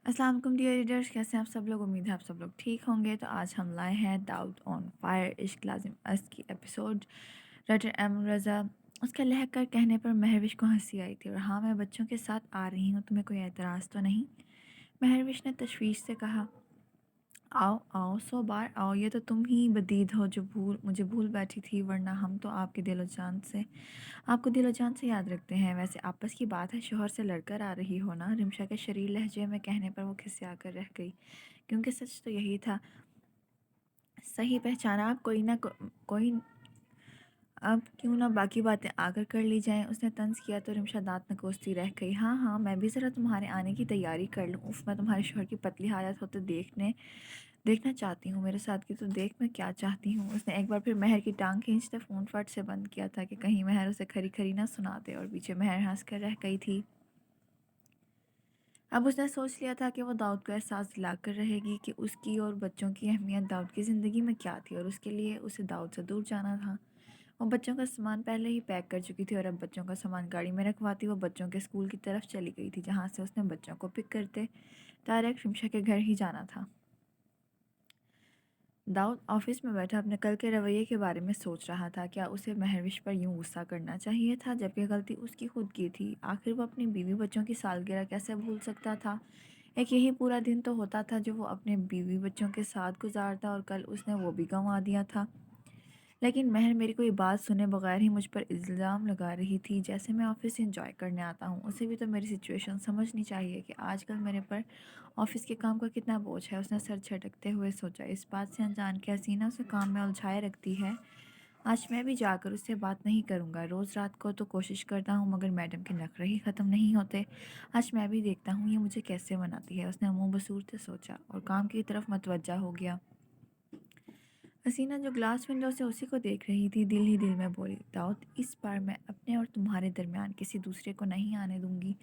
अस्सलाम वालेकुम dear readers, कैसे हैं आप सब लोग। उम्मीद है आप सब लोग ठीक होंगे। तो आज हम लाए हैं दाऊद ऑन फायर इश्क लाजिम अस्त की एपिसोड। राइटर एम रज़ा। उसका लहक कर कहने पर महरविश को हंसी आई थी। और हाँ, मैं बच्चों के साथ आ रही हूँ, तुम्हें कोई एतराज़ तो नहीं? महरविश ने तशवीश से कहा। आओ आओ, 100 बार आओ, ये तो तुम ही बदीद हो जो मुझे भूल बैठी थी, वरना हम तो आपको दिलो जान से याद रखते हैं। वैसे आपस की बात है, शोहर से लड़कर आ रही हो ना? रिमशा के शरीर लहजे में कहने पर वो खिसिया कर रह गई, क्योंकि सच तो यही था। सही पहचाना आप, कोई अब क्यों ना बाकी बातें आकर कर ली जाएं। उसने तंज किया तो रिमशा दांत नकोसती रह गई। हाँ हाँ, मैं भी ज़रा तुम्हारे आने की तैयारी कर लूँ। उफ, मैं तुम्हारे शोहर की पतली हालत होते देखना चाहती हूँ। मेरे साथ की तो देख मैं क्या चाहती हूँ। उसने एक बार फिर महर की टांग खींचते फ़ोन फट से बंद किया था कि कहीं महर उसे खरी खरी ना सुना दे। और पीछे महर हंस कर रह गई थी। अब उसने सोच लिया था कि वो दाऊद को एहसास दिलाकर रहेगी कि उसकी और बच्चों की अहमियत दाऊद की ज़िंदगी में क्या थी, और उसके लिए उसे दाऊद से दूर जाना था। वो बच्चों का सामान पहले ही पैक कर चुकी थी और अब बच्चों का सामान गाड़ी में रखवाती वो बच्चों के स्कूल की तरफ चली गई थी, जहाँ से उसने बच्चों को पिक करते डायरेक्ट रिमशा के घर ही जाना था। दाऊद ऑफिस में बैठा अपने कल के रवैये के बारे में सोच रहा था। क्या उसे महरविश पर यूं गुस्सा करना चाहिए था, जबकि गलती उसकी खुद की थी? आखिर वो अपनी बीवी बच्चों की सालगिरह कैसे भूल सकता था? एक यही पूरा दिन तो होता था जो वो अपने बीवी बच्चों के साथ गुजारता, और कल उसने वो भी गंवा दिया था। लेकिन महर मेरी कोई बात सुने बगैर ही मुझ पर इल्ज़ाम लगा रही थी। जैसे मैं ऑफिस एंजॉय करने आता हूँ, उसे भी तो मेरी सिचुएशन समझनी चाहिए कि आजकल मेरे पर ऑफिस के काम का कितना बोझ है। उसने सर झटकते हुए सोचा। इस बात से अनजान कि हसीना उसे काम में उलझाए रखती है। आज मैं भी जाकर उससे बात नहीं करूँगा। रोज़ रात को तो कोशिश करता हूँ, मगर मैडम के नखरे ही ख़त्म नहीं होते। आज मैं भी देखता हूँ ये मुझे कैसे मनाती है। उसने मुँह बसूरते सोचा और काम की तरफ मतवज्जा हो गया। हसीना जो ग्लास विंडो से उसी को देख रही थी, दिल ही दिल में बोली, दाऊद, इस बार मैं अपने और तुम्हारे दरमियान किसी दूसरे को नहीं आने दूंगी।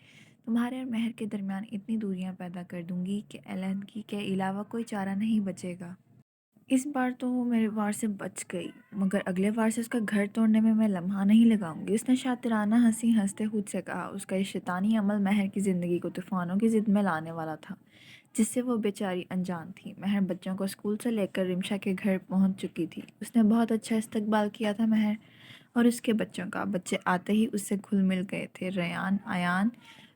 तुम्हारे और महर के दरमियान इतनी दूरियां पैदा कर दूंगी कि एलनकी के अलावा कोई चारा नहीं बचेगा। इस बार तो वो मेरे वार से बच गई, मगर अगले वार से उसका घर तोड़ने में मैं लम्हा नहीं लगाऊंगी। उसने शातिराना हंसी हंसते खुद से कहा। उसका ये शैतानी अमल महर की ज़िंदगी को तूफ़ानों की ज़िद में लाने वाला था, जिससे वो बेचारी अनजान थी। महर बच्चों को स्कूल से लेकर रिमशा के घर पहुंच चुकी थी। उसने बहुत अच्छा इस्तकबाल किया था महर और उसके बच्चों का। बच्चे आते ही उससे घुल मिल गए थे। रयान, आयान,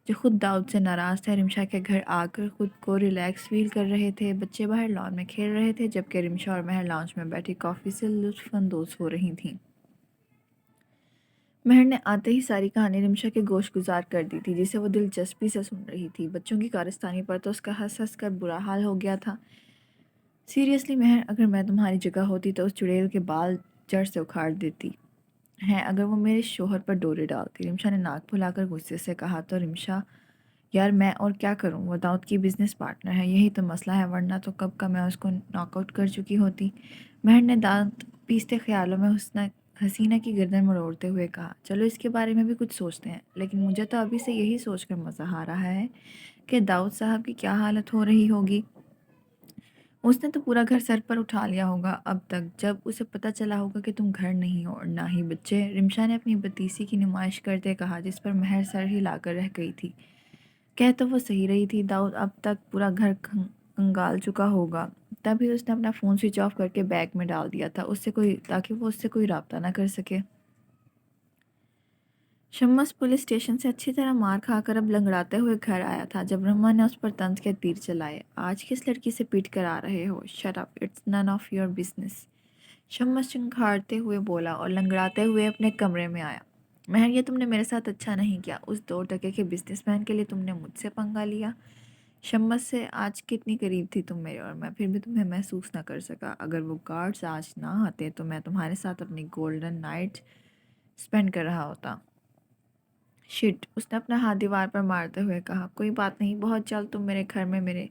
जो खुद दाऊद से नाराज़ थे, रिमशा के घर आकर खुद को रिलैक्स फील कर रहे थे। बच्चे बाहर लॉन में खेल रहे थे, जबकि रिमशा और महर लाउंज में बैठी कॉफ़ी से लुत्फ़ अंदोज़ हो रही थीं। महर ने आते ही सारी कहानी रिमशा के गोश गुजार कर दी थी, जिसे वो दिलचस्पी से सुन रही थी। बच्चों की कारस्तानी पर तो उसका हंस हंस कर बुरा हाल हो गया था। सीरियसली महर, अगर मैं तुम्हारी जगह होती तो उस चुड़ैल के बाल जड़ से उखाड़ देती है, अगर वो मेरे शोहर पर डोरे डालती। रिमशा ने नाक फुलाकर गुस्से से कहा। तो रिमशा, यार मैं और क्या करूं? वो दाऊद की बिजनेस पार्टनर है, यही तो मसला है, वरना तो कब का मैं उसको नॉकआउट कर चुकी होती। महर ने दांत पीसते ख्यालों में हसीना की गर्दन मरोड़ते हुए कहा। चलो इसके बारे में भी कुछ सोचते हैं, लेकिन मुझे तो अभी से यही सोचकर मज़ा आ रहा है कि दाऊद साहब की क्या हालत हो रही होगी। उसने तो पूरा घर सर पर उठा लिया होगा अब तक, जब उसे पता चला होगा कि तुम घर नहीं हो और ना ही बच्चे। रिमशा ने अपनी बतीसी की नुमाइश करते कहा, जिस पर महर सर हिलाकर रह गई थी। कह तो वो सही रही थी, दाऊद अब तक पूरा घर कंगाल चुका होगा। तभी उसने अपना फ़ोन स्विच ऑफ करके बैग में डाल दिया था, उससे कोई ताकि वो उससे कोई राब्ता ना कर सके। शम्मस पुलिस स्टेशन से अच्छी तरह मार खाकर अब लंगड़ाते हुए घर आया था, जब ब्रह्मा ने उस पर तंज के तीर चलाए। आज किस लड़की से पीट कर आ रहे हो? Shut up, it's none of your business, Shammas चिंघाड़ते हुए बोला और लंगड़ाते हुए अपने कमरे में आया। महर, ये तुमने मेरे साथ अच्छा नहीं किया। उस 2 टके के बिजनेसमैन के लिए तुमने मुझसे पंगा लिया। शम्मस से आज कितनी करीब थी तुम मेरे, और मैं फिर भी तुम्हें महसूस ना कर सका। अगर वो गार्ड्स आज ना आते तो मैं तुम्हारे साथ अपनी गोल्डन नाइट स्पेंड कर रहा होता। शिट, उसने अपना हाथ दीवार पर मारते हुए कहा। कोई बात नहीं, बहुत जल्द तुम मेरे घर में मेरे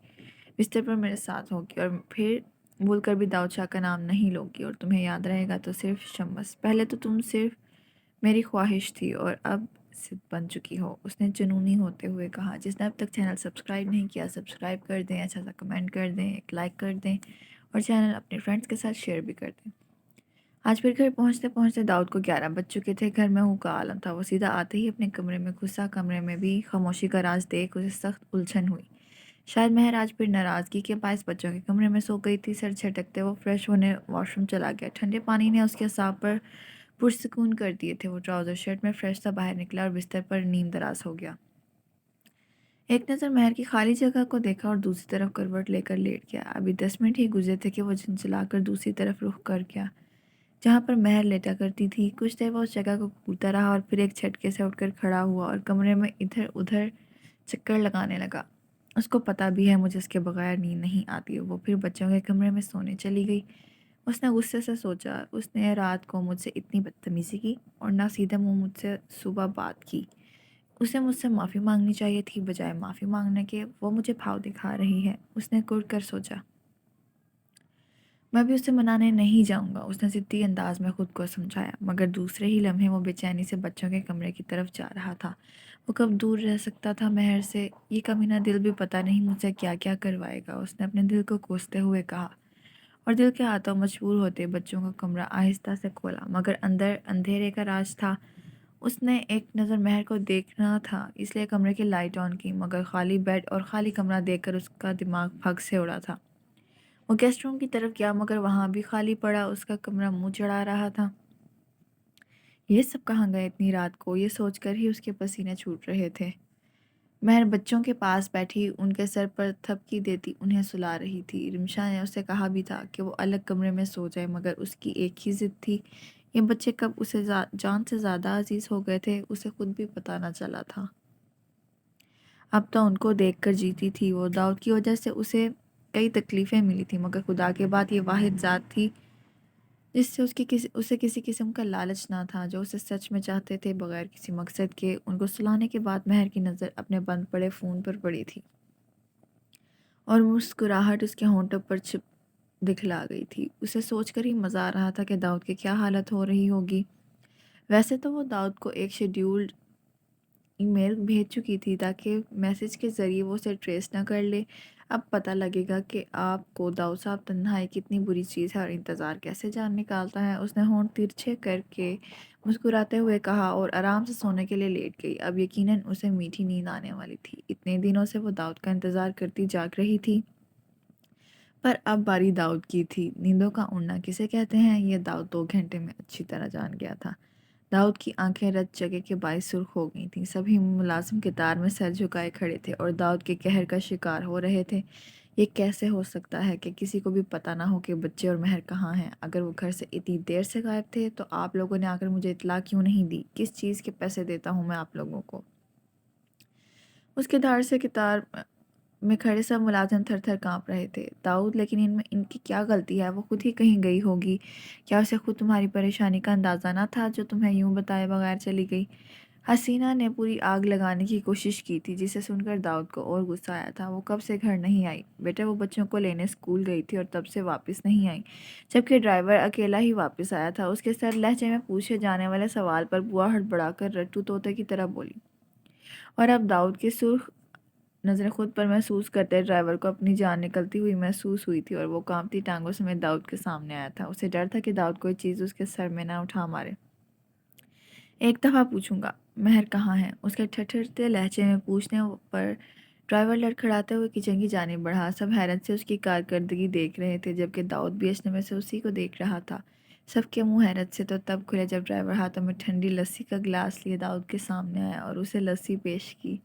बिस्तर पर मेरे साथ होगी, और फिर भूल कर भी दाऊद शाह का नाम नहीं लोगी, और तुम्हें याद रहेगा तो सिर्फ शम्मस। पहले तो तुम सिर्फ मेरी ख्वाहिश थी और अब सिद्ध बन चुकी हो, उसने जुनूनी होते हुए कहा। जिसने अब तक चैनल सब्सक्राइब नहीं किया, सब्सक्राइब कर दें, अच्छा सा कमेंट कर दें, एक लाइक कर दें, और चैनल अपने फ्रेंड्स के साथ शेयर भी कर दें। आज फिर घर पहुंचते पहुंचते दाऊद को 11 बज चुके थे। घर में हूँ का आलम था। वो सीधा आते ही अपने कमरे में घुसा। कमरे में भी खामोशी का राज देख उसे सख्त उलझन हुई। शायद महर आज फिर नाराज़गी के बायस बच्चों के कमरे में सो गई थी। सर झटकते वो फ्रेश होने वॉशरूम चला गया। ठंडे पानी ने उसके असाब पर पुरसकून कर दिए थे। वो ट्राउज़र शर्ट में फ्रेश सा बाहर निकला और बिस्तर पर नींद दराज हो गया। एक नज़र महर की खाली जगह को देखा और दूसरी तरफ करवट लेकर लेट गया। अभी 10 मिनट ही गुजरे थे कि वो झंझलाकर दूसरी तरफ रुख कर गया, जहाँ पर महर लेटा करती थी। कुछ देर वो उस जगह को घूरता रहा और फिर एक झटके से उठकर खड़ा हुआ और कमरे में इधर उधर चक्कर लगाने लगा। उसको पता भी है मुझे इसके बगैर नींद नहीं आती। वो फिर बच्चों के कमरे में सोने चली गई। उसने गुस्से से सोचा, उसने रात को मुझसे इतनी बदतमीज़ी की और ना सीधे मुंह मुझसे सुबह बात की। उसे मुझसे माफ़ी मांगनी चाहिए थी, बजाय माफ़ी मांगने के वो मुझे भाव दिखा रही है। उसने कुढ़ कर सोचा। मैं भी उसे मनाने नहीं जाऊंगा, उसने ज़िद्दी अंदाज में खुद को समझाया। मगर दूसरे ही लम्हे वो बेचैनी से बच्चों के कमरे की तरफ जा रहा था। वो कब दूर रह सकता था महर से। ये कमीना दिल भी पता नहीं मुझसे क्या क्या करवाएगा, उसने अपने दिल को कोसते हुए कहा। और दिल के हाथों मजबूर होते बच्चों का कमरा आहिस्ता से खोला, मगर अंदर अंधेरे का राज था। उसने एक नज़र महर को देखना था, इसलिए कमरे की लाइट ऑन की, मगर खाली बेड और खाली कमरा देखकर उसका दिमाग भग से उड़ा था। वो गेस्ट रूम की तरफ गया, मगर वहाँ भी खाली पड़ा। उसका कमरा मुंह चढ़ा रहा था। ये सब कहाँ गए इतनी रात को, ये सोचकर ही उसके पसीने छूट रहे थे। महर बच्चों के पास बैठी उनके सर पर थपकी देती उन्हें सुला रही थी। रिमशा ने उसे कहा भी था कि वो अलग कमरे में सो जाए, मगर उसकी एक ही जिद थी। ये बच्चे कब उसे जान से ज़्यादा अजीज हो गए थे, उसे खुद भी पता न चला था। अब तो उनको देखकर जीती थी वो। दाऊद की वजह से उसे कई तकलीफ़ें मिली थी, मगर खुदा के बाद ये वाहिद ज़ात थी जिससे उसे किसी किस्म का लालच ना था, जो उसे सच में चाहते थे बगैर किसी मकसद के। उनको सुलाने के बाद महर की नज़र अपने बंद पड़े फ़ोन पर पड़ी थी और मुस्कुराहट उसके होंठों पर छिप दिखला गई थी। उसे सोचकर ही मज़ा आ रहा था कि दाऊद की क्या हालत हो रही होगी। वैसे तो वो दाऊद को एक शेड्यूल्ड ईमेल भेज चुकी थी ताकि मैसेज के ज़रिए वो उसे ट्रेस ना कर ले। अब पता लगेगा कि आपको दाऊद साहब तन्हाई कितनी बुरी चीज़ है और इंतज़ार कैसे जान निकालता है। उसने होंठ तिरछे करके मुस्कुराते हुए कहा और आराम से सोने के लिए लेट गई। अब यकीनन उसे मीठी नींद आने वाली थी। इतने दिनों से वो दाऊद का इंतज़ार करती जाग रही थी, पर अब बारी दाऊद की थी। नींदों का उड़ना किसे कहते हैं, ये दाऊद 2 घंटे में अच्छी तरह जान गया था। दाऊद की आंखें रत जगह के बायस सुर्ख हो गई थीं। सभी मुलाजिम कितार में सर झुकाए खड़े थे और दाऊद के कहर का शिकार हो रहे थे। ये कैसे हो सकता है कि किसी को भी पता ना हो कि बच्चे और महर कहाँ हैं? अगर वो घर से इतनी देर से गायब थे तो आप लोगों ने आकर मुझे इत्तला क्यों नहीं दी? किस चीज़ के पैसे देता हूँ मैं आप लोगों को? उसके धार से कितार में खड़े सब मुलाजिम थर थर काँप रहे थे। दाऊद, लेकिन इनमें इनकी क्या गलती है? वो खुद ही कहीं गई होगी। क्या उसे खुद तुम्हारी परेशानी का अंदाज़ा ना था जो तुम्हें यूं बताए बगैर चली गई? हसीना ने पूरी आग लगाने की कोशिश की थी, जिसे सुनकर दाऊद को और गुस्सा आया था। वो कब से घर नहीं आई? बेटा, वो बच्चों को लेने स्कूल गई थी और तब से वापस नहीं आई, जबकि ड्राइवर अकेला ही वापस आया था। उसके सर लहजे में पूछे जाने वाले सवाल पर बुआ हड़बड़ाकर रट्टू तोते की तरह बोली। और अब दाऊद की सुर्ख नज़रें खुद पर महसूस करते ड्राइवर को अपनी जान निकलती हुई महसूस हुई थी और वो कांपती टांगों समेत दाऊद के सामने आया था। उसे डर था कि दाऊद कोई चीज़ उसके सर में ना उठा मारे। एक दफ़ा पूछूंगा, महर कहाँ है? उसके ठठरते लहजे में पूछने पर ड्राइवर लड़खड़ाते हुए किचन की जानिब बढ़ा। सब हैरत से उसकी कारकर्दगी देख रहे थे, जबकि दाऊद भी अचनबे से उसी को देख रहा था। सबके मुंह हैरत से तो तब खुले जब ड्राइवर हाथों में ठंडी लस्सी का गिलास लिए दाऊद के सामने आया और उसे लस्सी पेश की।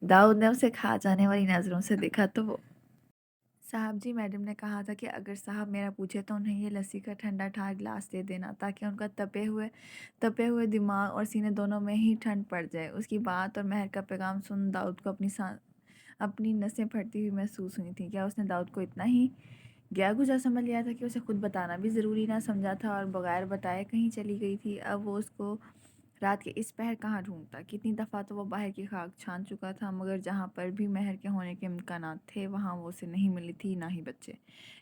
दाऊद ने उसे खा जाने वाली नज़रों से देखा तो वो साहब जी, मैडम ने कहा था कि अगर साहब मेरा पूछे तो उन्हें ये लस्सी का ठंडा ठार गिलास दे देना, ताकि उनका तपे हुए दिमाग और सीने दोनों में ही ठंड पड़ जाए। उसकी बात और महर का पैगाम सुन दाऊद को अपनी नसें फटती हुई महसूस हुई थी। क्या उसने दाऊद को इतना ही गया गुजरा समझ लिया था कि उसे खुद बताना भी ज़रूरी ना समझा था और बगैर बताए कहीं चली गई थी? अब वो उसको रात के इस पहर कहाँ ढूंढता? कितनी दफ़ा तो वो बाहर की खाक छान चुका था, मगर जहाँ पर भी महर के होने के इम्कानात थे वहाँ वो उसे नहीं मिली थी, ना ही बच्चे।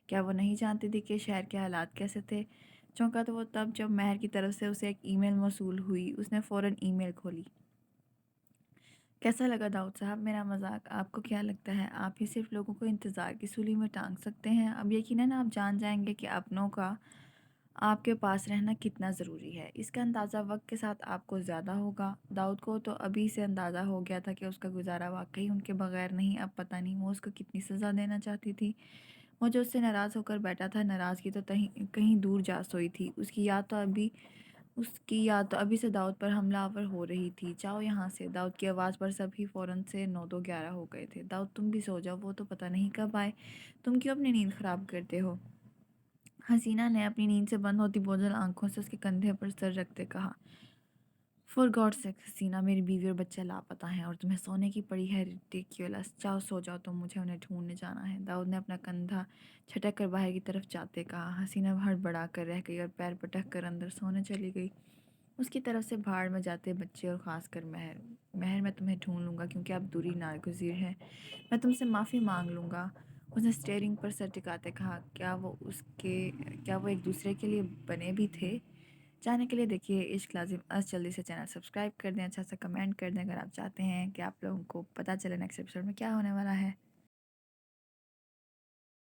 क्या वो नहीं जानती थी कि शहर के हालात कैसे थे? चौंका तो वो तब जब महर की तरफ से उसे एक ईमेल मौसूल हुई। उसने फ़ौरन ईमेल खोली। कैसा लगा दाऊद साहब मेरा मजाक? आपको क्या लगता है आप ही सिर्फ लोगों को इंतज़ार की सूली में टांग सकते हैं? अब यकीनन आप जान जाएंगे कि अपनों का آپ کے پاس رہنا کتنا ضروری ہے۔ اس کا اندازہ وقت کے ساتھ آپ کو زیادہ ہوگا۔ داؤد کو تو ابھی سے اندازہ ہو گیا تھا کہ اس کا گزارا واقعی ان کے بغیر نہیں۔ اب پتہ نہیں وہ اس کو کتنی سزا دینا چاہتی تھی۔ وہ جو اس سے ناراض ہو کر بیٹھا تھا، ناراضگی تو کہیں دور جا سوئی تھی۔ اس کی یاد تو ابھی سے داؤد پر حملہ آور ہو رہی تھی۔ جاؤ یہاں سے، داؤد کی آواز پر سبھی فوراً سے 9 2 11 ہو گئے تھے۔ داؤد تم بھی سو جاؤ، وہ تو پتہ نہیں کب آئے۔ تم کیوں اپنی نیند خراب کرتے ہو؟ حسینہ نے اپنی نیند سے بند ہوتی بوجھل آنکھوں سے اس کے کندھے پر سر رکھتے کہا، فار گاڈ سیک حسینہ، میری بیوی اور بچہ لاپتہ ہیں اور تمہیں سونے کی پڑی ہے ریڈیکیولس۔ جاؤ سو جاؤ تم، مجھے انہیں ڈھونڈنے جانا ہے۔ داؤد نے اپنا کندھا چھٹک کر باہر کی طرف جاتے کہا۔ حسینہ ہڑبڑا کر رہ گئی اور پیر پٹک کر اندر سونے چلی گئی۔ اس کی طرف سے بھاڑ میں جاتے بچے اور خاص کر مہر میں تمہیں ڈھونڈ لوں گا کیونکہ اب دوری ناگزیر ہے۔ میں تم سے معافی مانگ لوں گا۔ اس نے اسٹیئرنگ پر سر ٹکاتے کہا، کیا وہ ایک دوسرے کے لیے بنے بھی تھے؟ جاننے کے لیے دیکھیے عشق لازم جلدی سے چینل سبسکرائب کر دیں، اچھا سا کمنٹ کر دیں اگر آپ چاہتے ہیں کہ آپ لوگوں کو پتہ چلے نیکسٹ ایپیسوڈ میں کیا ہونے والا ہے۔